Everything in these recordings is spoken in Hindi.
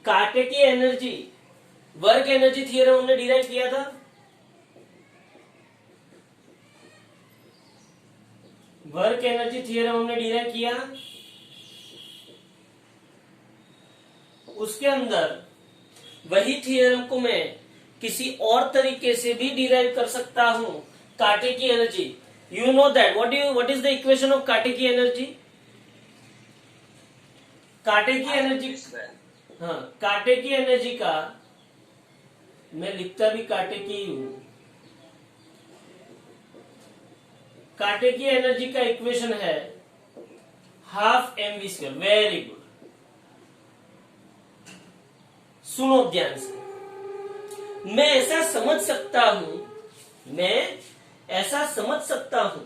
कांटे की एनर्जी, वर्क एनर्जी थ्योरम हमने डिराइव किया था। वर्क एनर्जी थ्योरम हमने डिराइव किया, उसके अंदर वही थ्योरम को मैं किसी और तरीके से भी डिराइव कर सकता हूं। कांटे की energy, you know that what is the equation of कांटे की एनर्जी? कांटे की एनर्जी, हाँ, कांटे की एनर्जी का मैं लिखता भी कांटे की ही हूं। कांटे की एनर्जी का इक्वेशन है हाफ mv²। वेरी गुड, सुनो ध्यान से। मैं ऐसा समझ सकता हूं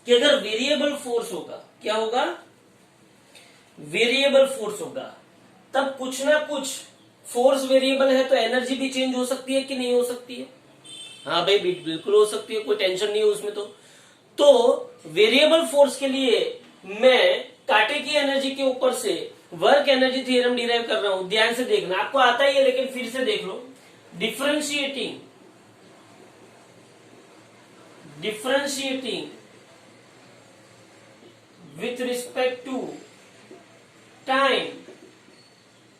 कि अगर वेरिएबल फोर्स होगा, क्या होगा? वेरिएबल फोर्स होगा, तब कुछ ना कुछ फोर्स वेरिएबल है तो एनर्जी भी चेंज हो सकती है कि नहीं हो सकती है? हाँ भाई, बिल्कुल हो सकती है, कोई टेंशन नहीं है उसमें। तो वेरिएबल फोर्स के लिए मैं कांटे की एनर्जी के ऊपर से वर्क एनर्जी थ्योरम डिराइव कर रहा हूं। ध्यान से देखना, आपको आता ही है लेकिन फिर से देख लो। Differentiating with respect to time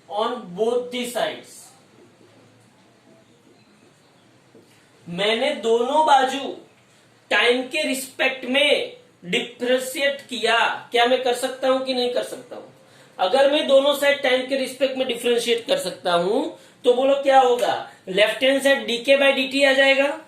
on both the sides, मैंने दोनों बाजू टाइम के रिस्पेक्ट में डिफरेंशिएट किया। क्या मैं कर सकता हूं कि नहीं कर सकता हूं? अगर मैं दोनों साइड टाइम के रिस्पेक्ट में डिफरेंशिएट कर सकता हूं तो बोलो क्या होगा? Left hand side dk by dt आ जाएगा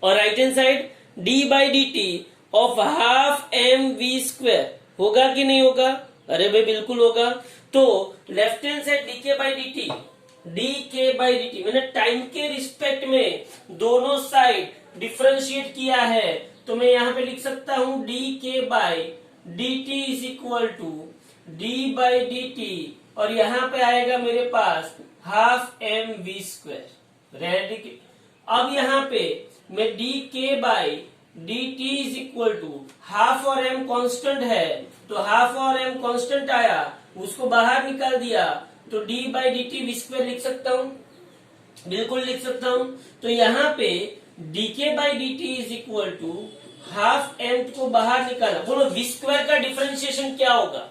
और right hand side d by dt of half mv²। होगा कि नहीं होगा? अरे भाई बिल्कुल होगा। तो left hand side dk by dt मैंने टाइम के रिस्पेक्ट में दोनों साइड डिफरेंशिएट किया है, तो मैं यहां पे लिख सकता हूं dk by dt is equal to d by dt, और यहां पे आएगा मेरे पास हाफ mv²। रेडी? अब यहां पे मैं dk by dt is equal to half और m कांस्टेंट है, तो हाफ और m कांस्टेंट आया, उसको बाहर निकाल दिया, तो d बाई dt v² लिख सकता हूं। बिल्कुल लिख सकता हूं। तो यहां पे dk by dt is equal to half m को बाहर निकाला। बोलो v² का डिफरेंशिएशन क्या होगा?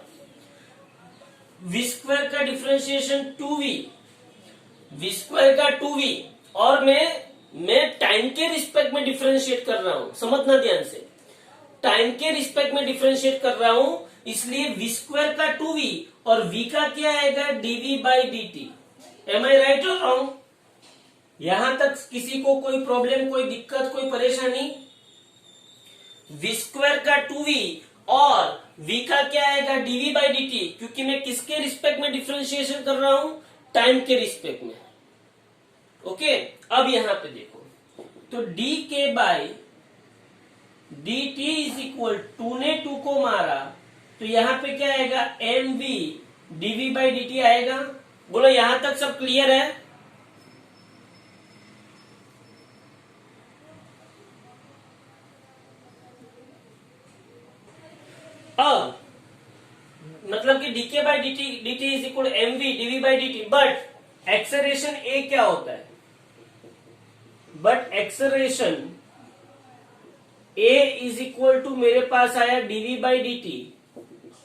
v² का डिफरेंशिएशन 2v, v² का 2v, और मैं टाइम के रिस्पेक्ट में डिफरेंशिएट कर रहा हूं। समझना ध्यान से, टाइम के रिस्पेक्ट में डिफरेंशिएट कर रहा हूं, इसलिए v² का 2v और v का क्या आएगा? dv by dt। Am I right और रॉन्ग? यहां तक किसी को कोई प्रॉब्लम, कोई दिक्कत, कोई परेशानी? v² का 2v और v का क्या आएगा? dv बाई dt, क्योंकि मैं किसके रिस्पेक्ट में डिफरेंशिएशन कर रहा हूं? टाइम के रिस्पेक्ट में। ओके, अब यहां पे देखो, तो dk by dt is equal, 2 ने 2 को मारा, तो यहां पे क्या आएगा? mv dv बाई dt आएगा। बोलो यहां तक सब क्लियर है? अब मतलब कि dk by dt is equal mv dv by dt, but acceleration a क्या होता है? But acceleration a is equal to मेरे पास आया dv बाई dt,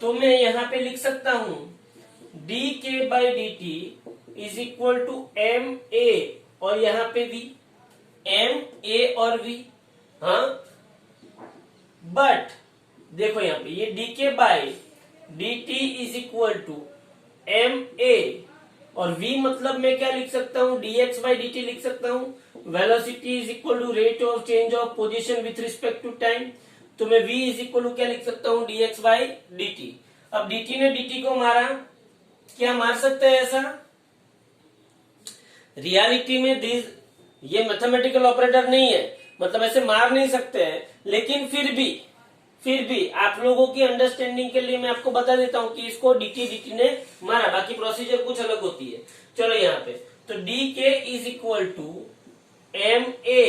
तो मैं यहां पे लिख सकता हूं dk by dt is equal to ma, और यहां पे v, ma और v। हाँ, बट देखो यहां पे ये dk by dt is equal to ma, और v मतलब मैं क्या लिख सकता हूं? dx बाई dt लिख सकता हूं। Velocity is equal to rate of change of position with respect to time, तो मैं v इज इक्वल टू क्या लिख सकता हूं? dx by dt। अब dt ने dt को मारा, क्या मार सकते हैं ऐसा? रियलिटी में ये मैथमेटिकल ऑपरेटर नहीं है, मतलब ऐसे मार नहीं सकते हैं, लेकिन फिर भी आप लोगों की अंडरस्टैंडिंग के लिए मैं आपको बता देता हूं कि इसको dt ने मारा, बाकी प्रोसीजर कुछ अलग होती है। चलो यहाँ पे तो dk is equal to ma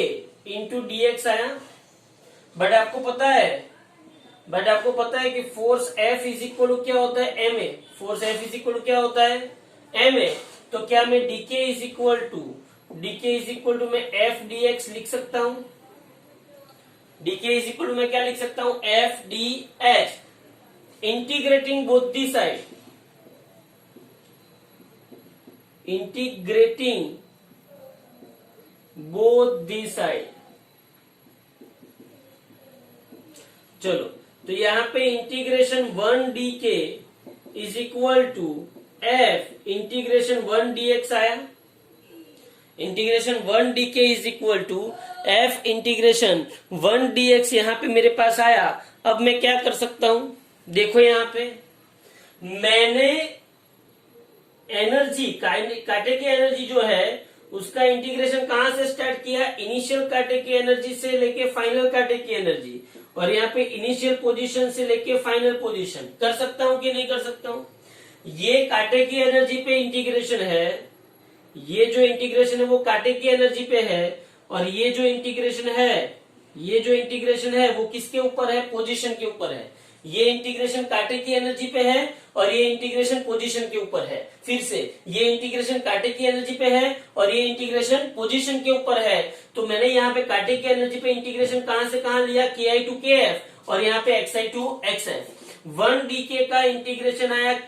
into dx आया, बट आपको पता है बट आपको पता है कि force F is equal to क्या होता है, ma। Force F is equal to क्या होता है, ma। तो क्या मैं dk इज इक्वल टू मैं F dx लिख सकता हूं। dk इज इक्वल टू मैं क्या लिख सकता हूं, F dx। Integrating both the side, integrating both the side. चलो, तो यहां पे integration 1dk is equal to F integration 1dx आया। Integration 1dk is equal to F integration 1dx यहां पे मेरे पास आया। अब मैं क्या कर सकता हूं, देखो यहां पे मैंने एनर्जी, कांटे की एनर्जी जो है उसका इंटीग्रेशन कहां से स्टार्ट किया, इनिशियल कांटे की एनर्जी से लेके फाइनल कांटे की एनर्जी, और यहाँ पे इनिशियल पोजीशन से लेके फाइनल पोजीशन। कर सकता हूं कि नहीं कर सकता हूं। ये कांटे की एनर्जी पे इंटीग्रेशन है, ये जो इंटीग्रेशन है वो कांटे की एनर्जी पे है, और ये जो इंटीग्रेशन है वो किसके ऊपर है, पोजीशन के ऊपर है। ये इंटीग्रेशन कांटे की एनर्जी पे है और ये इंटीग्रेशन पोजीशन के ऊपर है। फिर से ये इंटीग्रेशन कांटे की एनर्जी पे है और ये इंटीग्रेशन पोजीशन के ऊपर है। तो मैंने यहाँ पे कांटे की एनर्जी पे इंटीग्रेशन कहां से कहां लिया, KI टू KF, और यहाँ पे XI टू XF। 1dk का इंटीग्रेशन आया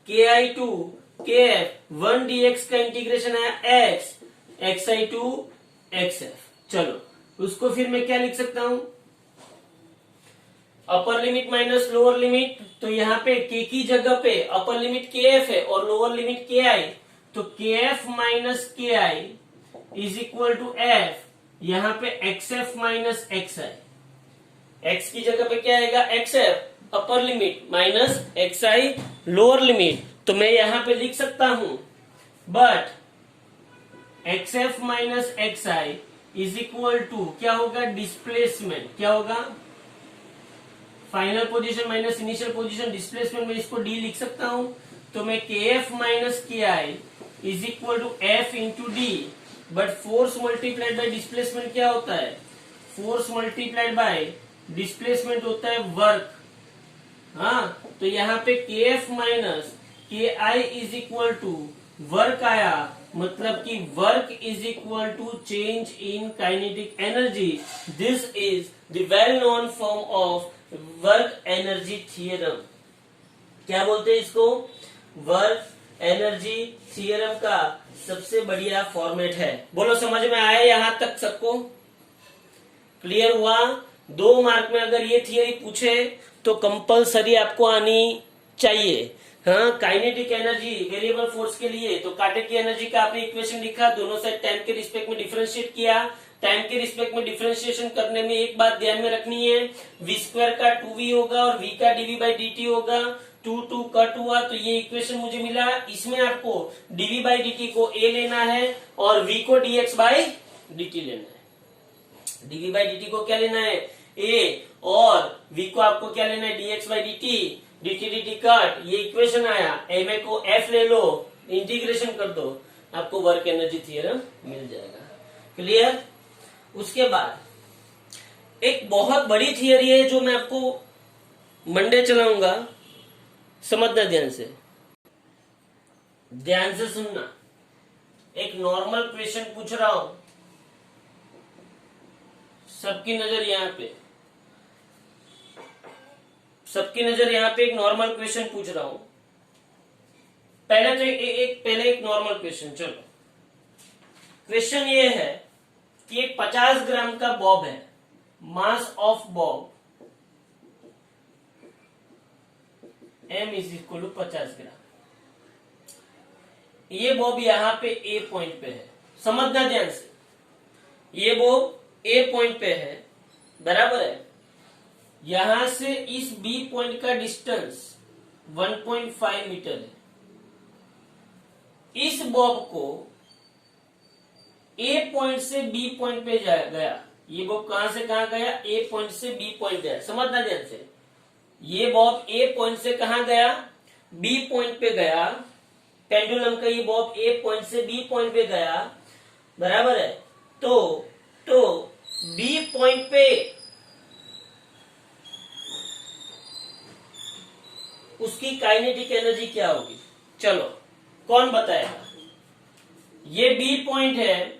KI टू KF, 1dx का इंटीग्रेशन आया X, XI टू XF। चलो, उसको फिर मैं क्या लिख सकता हूं, अपर लिमिट माइनस लोअर लिमिट। तो यहाँ पे k की जगह पे अपर लिमिट kf है और लोअर लिमिट ki, तो kf minus ki is equal to f, यहाँ पे xf माइनस xi। x की जगह पे क्या आएगा, xf upper limit minus xi lower limit. तो मैं यहाँ पे लिख सकता हूं, but xf minus xi is equal to क्या होगा, डिस्प्लेसमेंट। क्या होगा, final position minus initial position, displacement में इसको डी लिख सकता हूं। तो मैं kf minus ki is equal to f into d. But force multiplied by displacement क्या होता है, फोर्स मल्टीप्लाइड बाय डिस्प्लेसमेंट होता है वर्क। हाँ, तो यहाँ पे kf minus ki is equal to work आया, मतलब कि work is equal to change in kinetic energy. This is the well known form of work energy theorem. क्या बोलते हैं इसको, वर्क एनर्जी थियरम का सबसे बढ़िया फॉर्मेट है। बोलो समझ में आया यहां तक सबको, क्लियर हुआ। 2 मार्क में अगर ये थियरी पूछे तो कंपलसरी आपको आनी चाहिए। हाँ, काइनेटिक एनर्जी वेरिएबल फोर्स के लिए तो कांटे की एनर्जी का आपने इक्वेशन लिखा, दोनों साइड टाइम के रिस्पेक्ट में डिफरेंशिएट किया। टाइम के रिस्पेक्ट में डिफरेंशिएशन करने में एक बात ध्यान में रखनी है, v स्क्वायर का 2v होगा और v का dv बाई dt होगा। 2 कट हुआ तो ये इक्वेशन मुझे मिला। इसमें आपको dv बाई dt को a लेना है और v को dx बाई dt लेना है। dv बाई dt को क्या लेना है, a, और v को आपको क्या लेना है, dx by dt। dt cut, ये इक्वेशन आया। ma को f ले लो, इंटीग्रेशन कर दो, आपको वर्क एनर्जी थियरम मिल जाएगा। क्लियर। उसके बाद एक बहुत बड़ी थियरी है जो मैं आपको मंडे चलाऊंगा, समझना ध्यान से, ध्यान से सुनना। एक नॉर्मल क्वेश्चन पूछ रहा हूं, सबकी नजर यहां पे, सबकी नजर यहां पे। एक नॉर्मल क्वेश्चन पूछ रहा हूं। पहले तो पहले एक नॉर्मल क्वेश्चन। चलो, क्वेश्चन ये है कि एक 50 ग्राम का बॉब है, mass of bob m is equal to 50 gram. ये बॉब यहां पे ए पॉइंट पे है, समझना ध्यान से। ये बॉब ए पॉइंट पे है, बराबर है। यहां से इस बी पॉइंट का डिस्टेंस 1.5 मीटर है। इस बॉब को ए पॉइंट से बी पॉइंट पे गया। ये बॉब कहां से कहां गया, ए पॉइंट से बी पॉइंट गया, समझना ध्यान से। ये बॉब ए पॉइंट से कहां गया, बी पॉइंट पे गया। पेंडुलम का ये बॉब ए पॉइंट से बी पॉइंट पे गया, बराबर है। तो बी पॉइंट पे उसकी काइनेटिक एनर्जी क्या होगी? चलो कौन बताएगा? ये बी पॉइंट है,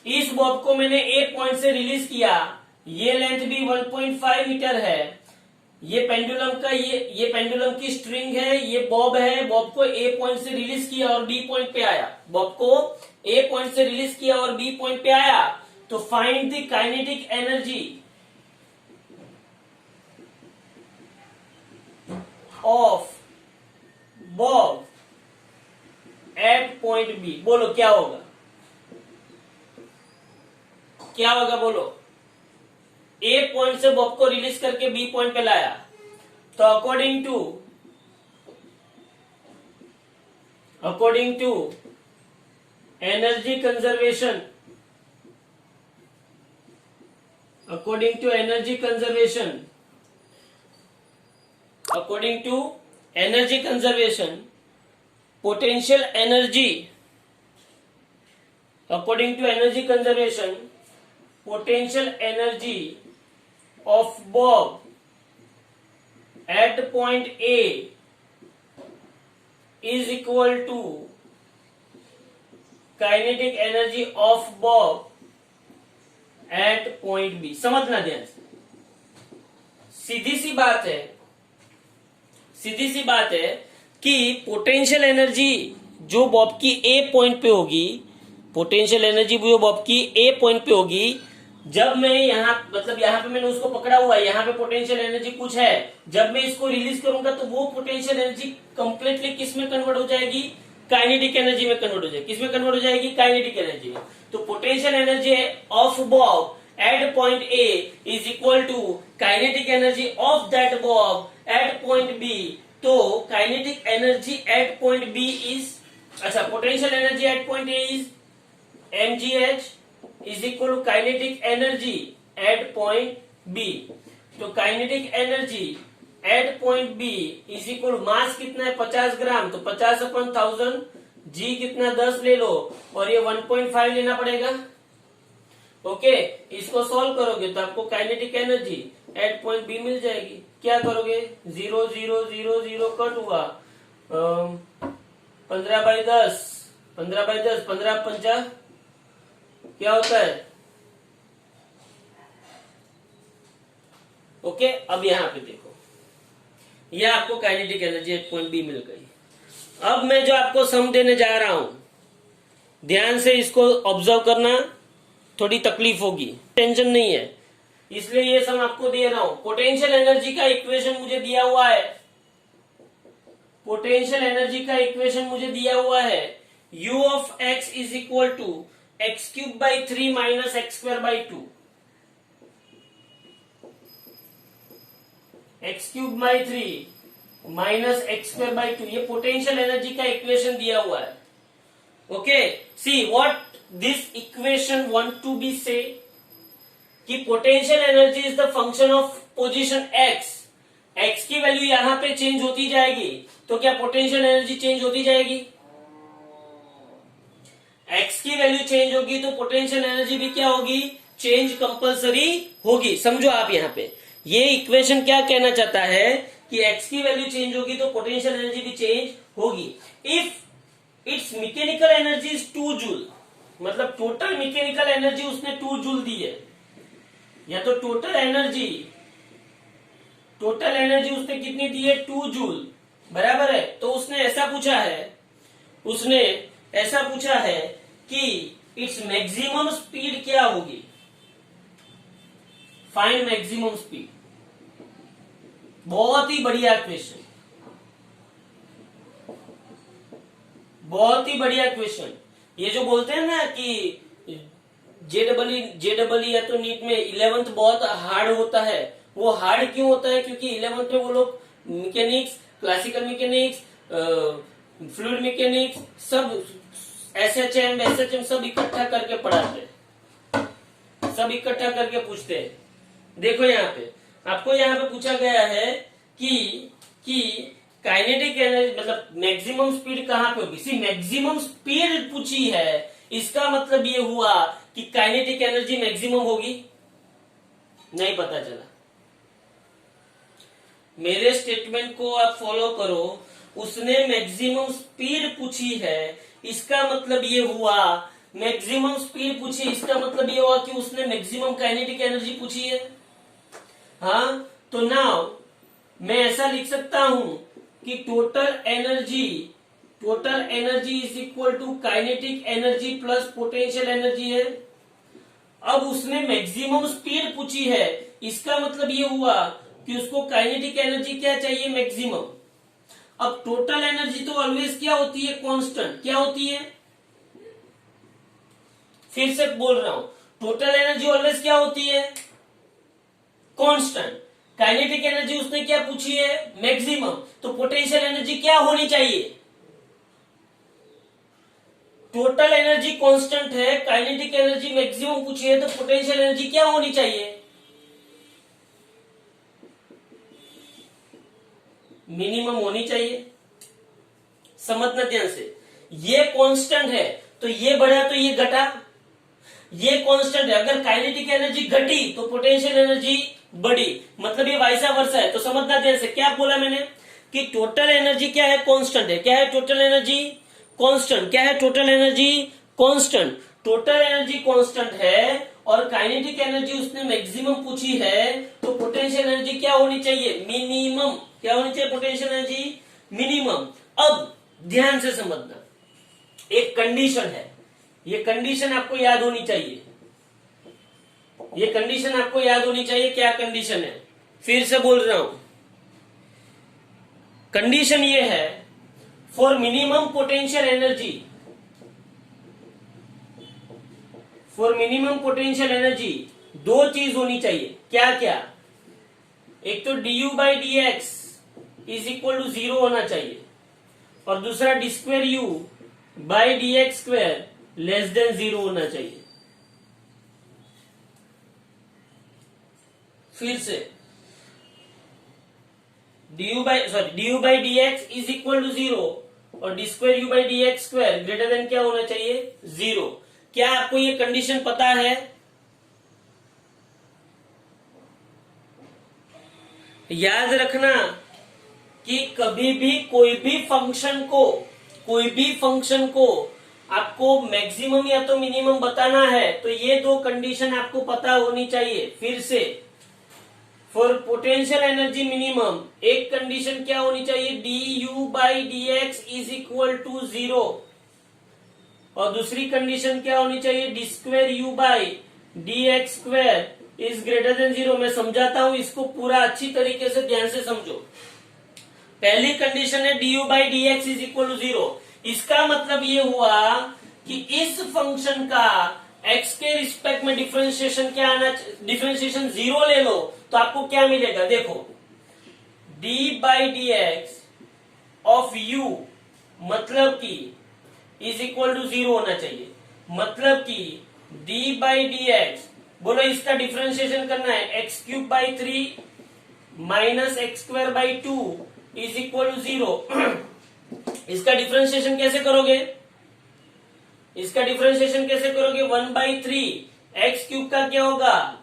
इस बॉब को मैंने ए पॉइंट से रिलीज किया, ये लेंथ भी 1.5 मीटर है, ये पेंडुलम का ये पेंडुलम की स्ट्रिंग है, ये बॉब है, बॉब को ए पॉइंट से रिलीज किया और बी पॉइंट पे आया, बॉब को ए पॉइंट से रिलीज किया और बी पॉइंट पे आया, तो find the kinetic energy of bob at point B. बोलो क्या होगा? क्या होगा बोलो? ए पॉइंट से बॉब को रिलीज करके बी पॉइंट पे लाया, तो according to energy conservation, according to energy conservation potential energy, according to energy conservation potential energy of bob at point A is equal to kinetic energy of bob at point B। समझना ध्यान से, सीधी सी बात है कि पोटेंशियल एनर्जी जो बॉब की ए पॉइंट पे होगी, पोटेंशियल एनर्जी जो बॉब की ए पॉइंट पे होगी, जब मैं यहाँ पे मैंने उसको पकड़ा हुआ है, यहाँ पे पोटेंशियल एनर्जी कुछ है, जब मैं इसको रिलीज करूंगा तो वो पोटेंशियल एनर्जी कंप्लीटली किस में कन्वर्ट हो जाएगी? काइनेटिक एनर्जी में कन्वर्ट हो जाएगी। किस में कन्वर्ट हो जाएगी? काइनेटिक एनर्जी में। तो potential energy of bob at point A is equal to kinetic energy of that bob at point B. तो kinetic energy at point B is, अच्छा, potential energy at point A is mgh is equal to kinetic energy at point B। तो kinetic energy at point B is equal, मास कितना है? 50 ग्राम, तो 50/1000, G कितना? 10 ले लो, और ये 1.5 लेना पड़ेगा। ओके, इसको सॉल्व करोगे तो आपको kinetic energy at point B मिल जाएगी। क्या करोगे? 0 0 0 0 कट हुआ, 15/10, 15/10, 15×5 क्या होता है? ओके, अब यहां पे देखो, ये आपको kinetic energy at point B मिल गई। अब मैं जो आपको सम देने जा रहा हूं, ध्यान से इसको ऑब्जर्व करना, थोड़ी तकलीफ होगी, टेंशन नहीं है, इसलिए ये सम आपको दे रहा हूं। पोटेंशियल एनर्जी का इक्वेशन मुझे दिया हुआ है, पोटेंशियल एनर्जी का इक्वेशन मुझे दिया हुआ है, u of x is equal to x³/3 minus x²/2, x³/3 minus x²/2, ये पोटेंशियल एनर्जी का इक्वेशन दिया हुआ है। Okay, see what this equation want to be say, कि potential energy is the function of position x, x की वैल्यू यहां पे चेंज होती जाएगी, तो क्या पोटेंशियल एनर्जी चेंज होती जाएगी? x की वैल्यू चेंज होगी तो पोटेंशियल एनर्जी भी क्या होगी? चेंज कंपलसरी होगी। समझो आप यहाँ पे ये इक्वेशन क्या कहना चाहता है कि x की वैल्यू चेंज होगी तो पोटेंशियल एनर्जी भी चेंज होगी। If it's mechanical energy is 2 joule, मतलब टोटल मैकेनिकल एनर्जी उसने 2 जूल दी है, या तो टोटल एनर्जी उसने कितनी दी है? 2 जूल, बराबर है। तो उसने ऐसा पूछा है कि इट्स मैक्सिमम स्पीड क्या होगी? Find maximum speed. बहुत ही बढ़िया क्वेश्चन, बहुत ही बढ़िया क्वेश्चन। ये जो बोलते हैं ना कि जेडबलई या तो नीट में 11th बहुत हार्ड होता है, वो हार्ड क्यों होता है? क्योंकि 11th में वो लोग mechanics, classical mechanics, fluid mechanics, सब एसएचएम सब इकट्ठा करके पढ़ाते हैं, सब इकट्ठा करके पूछते हैं। देखो यहाँ पे आपको यहाँ पे पूछा गया है कि काइनेटिक एनर्जी मतलब मैक्सिमम स्पीड कहाँ पे होगी? सी मैक्सिमम स्पीड पूछी है, इसका मतलब ये हुआ कि काइनेटिक एनर्जी मैक्सिमम होगी? नहीं पता चला। मेरे स्टेटमेंट को आप फॉलो करो, उसने मैक्सिमम स्पीड पूछी है, इसका मतलब ये हुआ मैक्सिमम स्पीड पूछी, इसका मतलब ये हुआ कि उसने मैक्सिमम काइनेटिक एनर्जी पूछी है। हाँ, तो नाउ मैं ऐसा लिख सकता हूं कि total energy is equal to kinetic energy plus potential energy है। अब उसने मैक्सिमम स्पीड पूछी है, इसका मतलब ये हुआ कि उसको काइनेटिक एनर्जी क्या चाहिए, मैक्सिमम। अब टोटल एनर्जी तो ऑलवेज क्या होती है, कांस्टेंट। क्या होती है, फिर से बोल रहा हूं, टोटल एनर्जी ऑलवेज क्या होती है, कांस्टेंट। काइनेटिक एनर्जी उसने क्या पूछी है, मैक्सिमम। तो पोटेंशियल एनर्जी क्या होनी चाहिए, टोटल एनर्जी कांस्टेंट है, काइनेटिक एनर्जी मैक्सिमम पूछी है, तो पोटेंशियल एनर्जी क्या होनी चाहिए, मिनिमम होनी चाहिए। समझना ध्यान से, ये कांस्टेंट है तो ये बढ़ा तो ये घटा, ये कांस्टेंट है, अगर काइनेटिक एनर्जी घटी तो पोटेंशियल एनर्जी बढ़ी, मतलब ये वाइसा वर्सा है। तो समझना ध्यान से, क्या बोला मैंने कि टोटल एनर्जी क्या है, कांस्टेंट है। क्या है टोटल एनर्जी, कांस्टेंट। क्या है total energy, constant. Total energy constant है और काइनेटिक एनर्जी उसने मैक्सिमम पूछी है, तो पोटेंशियल एनर्जी क्या होनी चाहिए, मिनिमम। क्या होनी चाहिए, पोटेंशियल एनर्जी मिनिमम। अब ध्यान से समझना, एक कंडीशन है, ये कंडीशन आपको याद होनी चाहिए, ये कंडीशन आपको याद होनी चाहिए। क्या कंडीशन है, फिर से बोल रहा हूं, कंडीशन ये है, for minimum potential energy, for minimum potential energy दो चीज होनी चाहिए। क्या क्या, एक तो du by D x is equal to 0 होना चाहिए, और दूसरा d square u by D x square less than 0 होना चाहिए। फिर से du by D x is equal to 0 और d square u by D x square greater than क्या होना चाहिए, 0। क्या आपको ये कंडीशन पता है, याद रखना कि कभी भी कोई भी फंक्शन को आपको मैक्सिमम या तो मिनिमम बताना है, तो ये दो कंडीशन आपको पता होनी चाहिए। फिर से, फॉर पोटेंशियल एनर्जी मिनिमम एक कंडीशन क्या होनी चाहिए, d you by D x is equal to 0, और दूसरी कंडीशन क्या होनी चाहिए, d square u by D x square is greater than 0। मैं समझाता हूं, इसको पूरा अच्छी तरीके से ध्यान से समझो। पहली कंडीशन है d you by D x is equal to 0। इसका मतलब ये हुआ कि इस फंक्शन का x के रिस्पेक्ट में डिफरेंशिएशन क्या आना, डिफरेंशिएशन 0 ले लो तो आपको क्या मिलेगा, देखो d by D x of u मतलब कि इज इक्वल टू 0 होना चाहिए, मतलब कि d बाई डी एक्स, बोलो इसका डिफरेंशिएशन करना है, x cube by 3 minus x square by 2 is equal to 0। इसका डिफरेंशिएशन कैसे करोगे, इसका डिफरेंशिएशन कैसे करोगे, 1/3 एक्स क्यूब का क्या होगा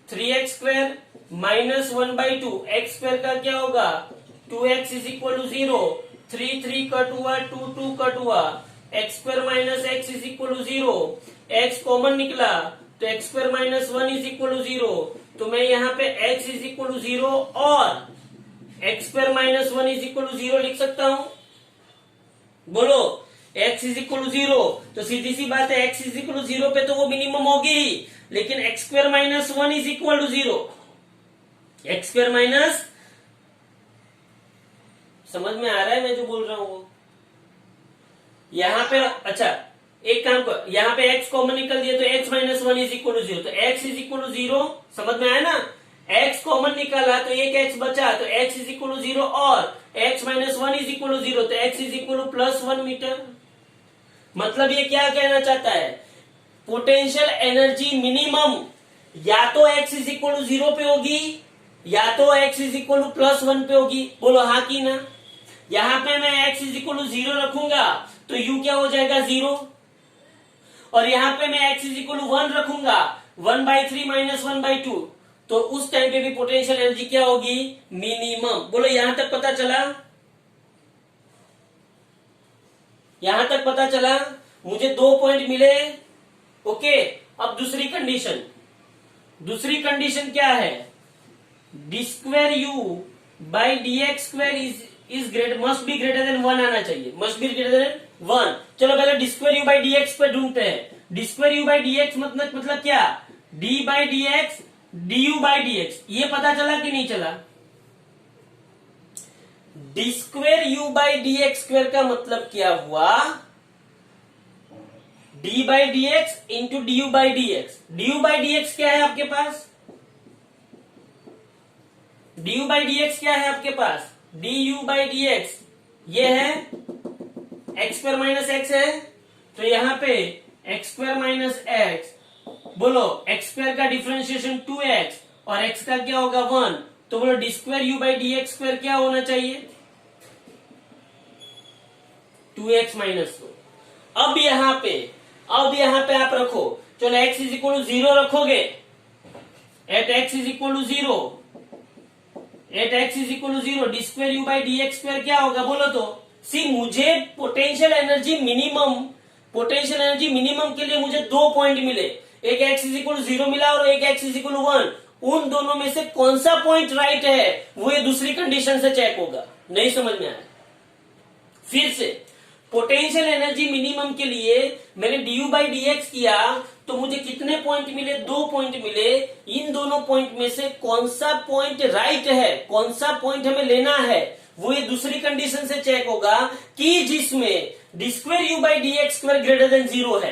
3x square minus 1/2 x square का क्या होगा 2x is equal to 0। 3 cut हुआ, 2 कट हुआ, x square minus x is equal to 0। X common निकला तो x square minus 1 is equal to 0। तो मैं यहाँ पे x इज इक्वल टू 0 और x square minus 1 is equal to 0 लिख सकता हूं। बोलो x इज इक्वल टू 0, तो सीधी सी बात है x इज इक्वल टू 0 पे तो वो मिनिमम होगी ही, लेकिन x square minus 1 is equal to 0। X square minus, समझ में आ रहा है मैं जो बोल रहा हूं वो, यहां पे अच्छा एक काम कर, यहाँ पे x कॉमन निकल दिया तो x minus 1 is equal to 0, तो x इज इक्वल टू 0, समझ में आया ना। x कॉमन निकाला तो एक x बचा तो x इज इक्वल टू 0 और x minus 1 is equal to 0, तो x is equal to plus 1 meter. मतलब ये क्या कहना चाहता है, पोटेंशियल एनर्जी मिनिमम या तो x इज इक्वल टू 0 पे होगी या तो x is equal to plus 1 पे होगी। बोलो हाँ की ना। यहां पे मैं x इज इक्वल टू 0 रखूंगा तो u क्या हो जाएगा 0, और यहां पे मैं x इज इक्वल टू 1 रखूंगा 1/3 माइनस 1/2 तो उस टाइम पे भी पोटेंशियल एनर्जी क्या होगी, मिनिमम। बोलो यहां तक पता चला, यहां तक पता चला, मुझे 2 पॉइंट मिले। ओके, अब दूसरी कंडीशन, दूसरी कंडीशन क्या है, D square u by D x square is greater, must be greater than 1 आना चाहिए, मस्ट बी ग्रेटर देन 1। चलो पहले D square u by D x square ढूंढते हैं। D square u by D x मतलब क्या, D by D x D you by D X, ये पता चला कि नहीं चला। D square u by D x square का मतलब क्या हुआ, D by D x into D you by D x. D you by D x क्या है आपके पास, D you by D x क्या है आपके पास, D you by D X ये है एक्स स्क्वायर माइनस एक्स है, तो यहां पे एक्स स्क्वायर माइनस एक्स, बोलो एक्स स्क्वायर का डिफरेंशिएशन 2x और x का क्या होगा 1, तो बोलो D square u by D x square क्या होना चाहिए, 2x माइनस 2। अब यहां पे आप रखो, चलो x इज इक्वल टू 0 रखोगे, at x is equal to 0, at x is equal to 0 d square u by D x square क्या होगा बोलो तो। सी मुझे पोटेंशियल एनर्जी मिनिमम के लिए मुझे 2 पॉइंट मिले, एक x इज इक्वल टू 0 मिला और एक x इज इक्वल टू 1। उन दोनों में से कौन सा पॉइंट राइट है वो ये दूसरी कंडीशन से चेक होगा। नहीं समझ में आया, फिर से पोटेंशियल एनर्जी मिनिमम के लिए मैंने D you by D x किया तो मुझे कितने पॉइंट मिले, 2 पॉइंट मिले। इन दोनों पॉइंट में से कौन सा पॉइंट राइट है, कौन सा पॉइंट हमें लेना है वो ये दूसरी कंडीशन से चेक होगा कि जिसमें D square u by D x square greater than 0 है।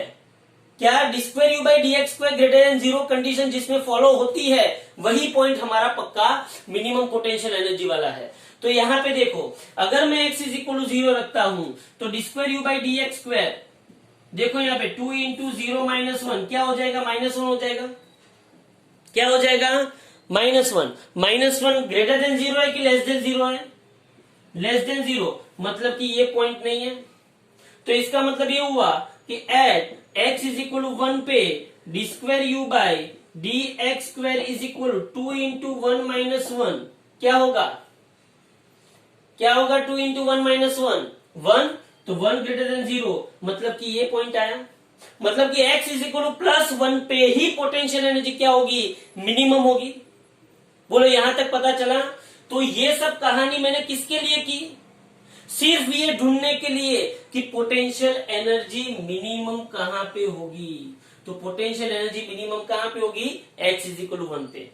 क्या D square u by D x square greater than 0 condition जिसमें फॉलो होती है वही पॉइंट हमारा पक्का मिनिमम पोटेंशियल एनर्जी वाला है। तो यहां पे देखो, अगर मैं x इज इक्वल टू 0 रखता हूं तो D square u by D x square, देखो यहाँ पे 2 इंटू 0 माइनस 1 क्या हो जाएगा, -1 हो जाएगा। क्या हो जाएगा, -1। -1 ग्रेटर देन 0 है कि लेस देन 0 है, लेस देन 0, मतलब कि ये पॉइंट नहीं है। तो इसका मतलब ये हुआ कि at x is equal to 1 पे d square u by D x square is equal to 2 into 1 minus 1 क्या होगा, क्या होगा 2 इंटू 1 माइनस 1, 1, तो 1 ग्रेटर देन 0, मतलब कि ये पॉइंट आया। मतलब कि x इज इक्वल टू +1 पे ही पोटेंशियल एनर्जी क्या होगी, मिनिमम होगी। बोलो यहां तक पता चला। तो ये सब कहानी मैंने किसके लिए की, सिर्फ ये ढूंढने के लिए कि पोटेंशियल एनर्जी मिनिमम कहां पे होगी। तो पोटेंशियल एनर्जी मिनिमम कहां पे होगी, x इज इक्वल टू 1 पे।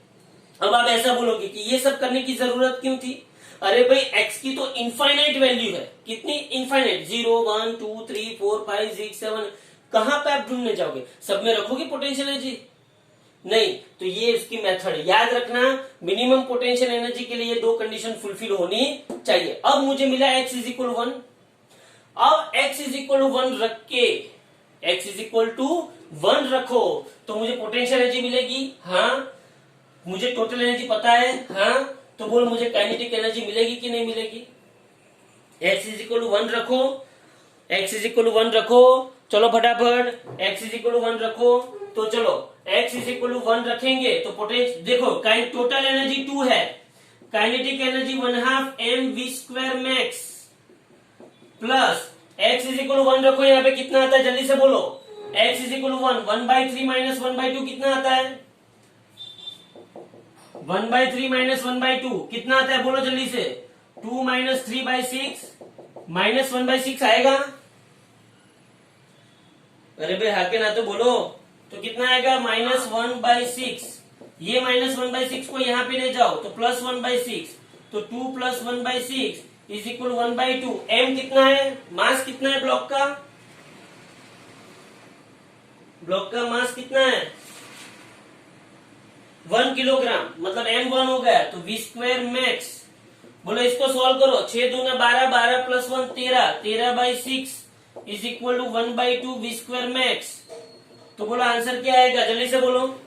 अब आप ऐसा बोलोगे कि ये सब करने की जरूरत क्यों थी, अरे भाई x की तो इनफाइनाइट वैल्यू है, कितनी इनफाइनाइट, 0 1 2 3 4 5 6 7, कहां पे आप ढूंढने जाओगे, सब में रखोगे पोटेंशियल एनर्जी, नहीं। तो ये इसकी मेथड याद रखना, मिनिमम पोटेंशियल एनर्जी के लिए 2 कंडीशन फुलफिल होनी चाहिए। अब मुझे मिला x इज इक्वल 1, अब x इज इक्वल टू 1 रख के, x इज इक्वल टू 1 रखो तो मुझे पोटेंशियल एनर्जी मिलेगी, हाँ। मुझे टोटल एनर्जी पता है, हाँ। तो बोल मुझे काइनेटिक एनर्जी मिलेगी कि नहीं मिलेगी। x इज इक्वल टू 1 रखो, x इज इक्वल टू 1 रखो, चलो फटाफट x इज इक्वल टू 1 रखो। तो चलो x इज इक्वल टू 1 रखेंगे तो पोटेंशियल देखो, टोटल एनर्जी 2 है, kinetic energy 1/2 mv square max plus x is equal to 1 रखो, यहाँ पे कितना आता है जल्दी से बोलो, x is equal to 1/3 minus 1/2 कितना आता है, 1/3 माइनस 1/2 कितना आता है बोलो जल्दी से, 2 माइनस 3/6 माइनस 1/6 आएगा। अरे भाई हाके ना तो बोलो, तो कितना आएगा -1/6, ये -1/6 को यहाँ पे ले जाओ तो +1/6, तो 2 + 1/6 इज इक्वल 1/2। m कितना है, मास कितना है ब्लॉक का, ब्लॉक का मास कितना है 1 किलोग्राम, मतलब m 1 हो गया, तो v स्क्वायर मैक्स। बोलो इसको सॉल्व करो, 6 दूना 12, 12 + 1 13, 13/6 is equal to 1/2 v square max. तो बोलो आंसर क्या आएगा जल्दी से बोलो,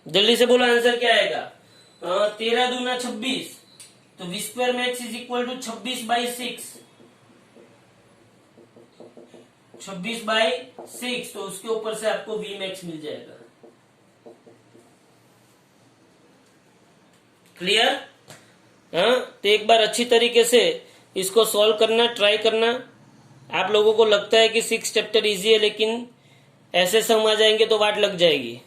जल्दी से बोलो आंसर क्या आएगा, 13 दूना 26, तो v square max is equal to 26/6। 26/6, तो उसके ऊपर से आपको V मैक्स मिल जाएगा। क्लियर? हाँ, तो एक बार अच्छी तरीके से इसको सॉल्व करना, ट्राई करना। आप लोगों को लगता है कि 6 चैप्टर इजी है, लेकिन ऐसे सम आ जाएंगे तो वाट लग जाएगी।